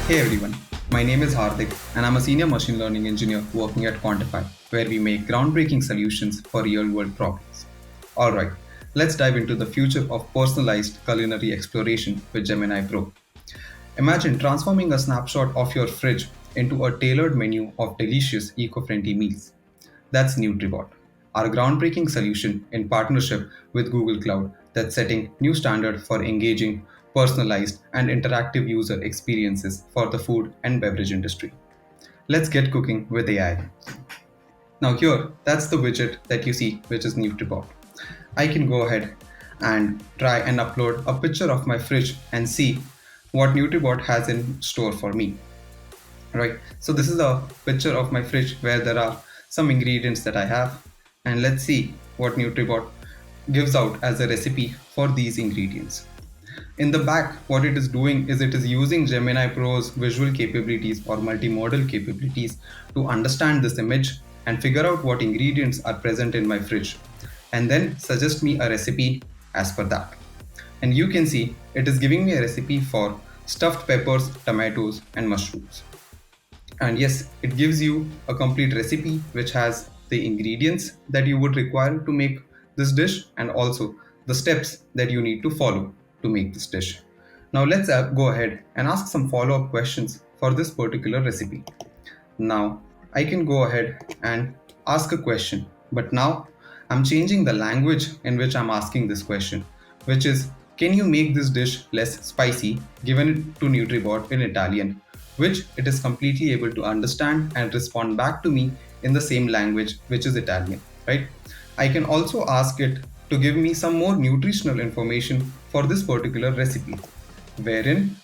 Hey everyone, my name is Hardik and I'm a senior machine learning engineer working at Quantiphi, where we make groundbreaking solutions for real world problems. Alright, let's dive into the future of personalized culinary exploration with Gemini Pro. Imagine transforming a snapshot of your fridge into a tailored menu of delicious eco-friendly meals. That's NutriBot, our groundbreaking solution in partnership with Google Cloud that's setting new standard for engaging, personalized, and interactive user experiences for the food and beverage industry. Let's get cooking with AI. Now here, that's the widget that you see, which is NutriBot. I can go ahead and try and upload a picture of my fridge and see what NutriBot has in store for me. Right, so this is a picture of my fridge where there are some ingredients that I have, and let's see what NutriBot gives out as a recipe for these ingredients. In the back, what it is doing is it is using Gemini Pro's visual capabilities or multimodal capabilities to understand this image and figure out what ingredients are present in my fridge, and then suggest me a recipe as per that. And you can see it is giving me a recipe for stuffed peppers, tomatoes, and mushrooms. And yes, it gives you a complete recipe which has the ingredients that you would require to make this dish and also the steps that you need to follow to make this dish. Now let's go ahead and ask some follow-up questions for this particular recipe. Now I can go ahead and ask a question, but now I'm changing the language in which I'm asking this question, which is, can you make this dish less spicy, given it to NutriBot in Italian, which it is completely able to understand and respond back to me in the same language, which is Italian, right? I can also ask it to give me some more nutritional information for this particular recipe, wherein,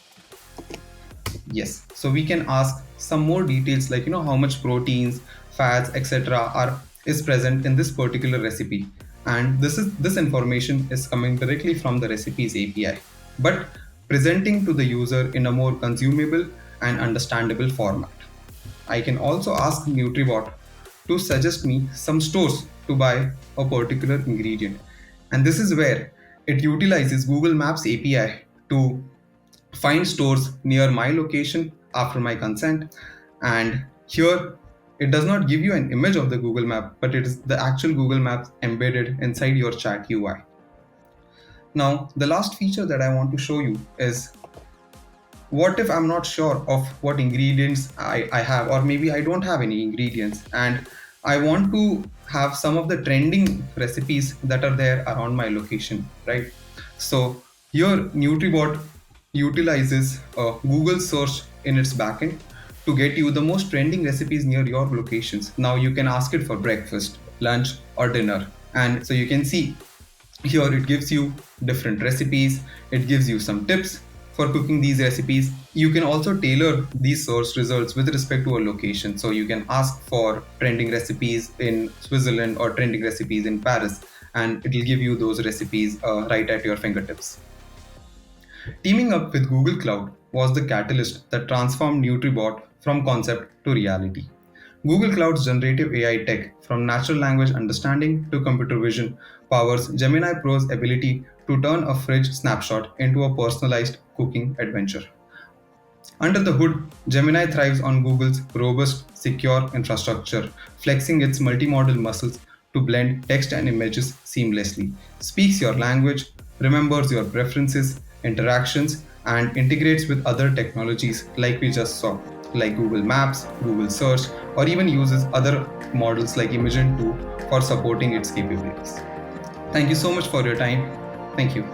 yes, so we can ask some more details like, how much proteins, fats, etc. are is present in this particular recipe. And this information is coming directly from the recipes API, but presenting to the user in a more consumable and understandable format. I can also ask NutriBot to suggest me some stores to buy a particular ingredient. And this is where it utilizes Google Maps API to find stores near my location after my consent. And here it does not give you an image of the Google Map, but it is the actual Google Maps embedded inside your chat UI. Now, the last feature that I want to show you is, what if I'm not sure of what ingredients I have, or maybe I don't have any ingredients, and I want to have some of the trending recipes that are there around my location, right? So here NutriBot utilizes a Google search in its backend to get you the most trending recipes near your locations. Now you can ask it for breakfast, lunch, or dinner. And so you can see here it gives you different recipes, it gives you some tips for cooking these recipes. You can also tailor these search results with respect to a location. So you can ask for trending recipes in Switzerland or trending recipes in Paris, and it will give you those recipes right at your fingertips. Teaming up with Google Cloud was the catalyst that transformed NutriBot from concept to reality. Google Cloud's generative AI tech, from natural language understanding to computer vision, powers Gemini Pro's ability to turn a fridge snapshot into a personalized cooking adventure. Under the hood, Gemini thrives on Google's robust, secure infrastructure, flexing its multimodal muscles to blend text and images seamlessly, speaks your language, remembers your preferences, interactions, and integrates with other technologies like we just saw, like Google Maps, Google Search, or even uses other models like Imagen 2 for supporting its capabilities. Thank you so much for your time. Thank you.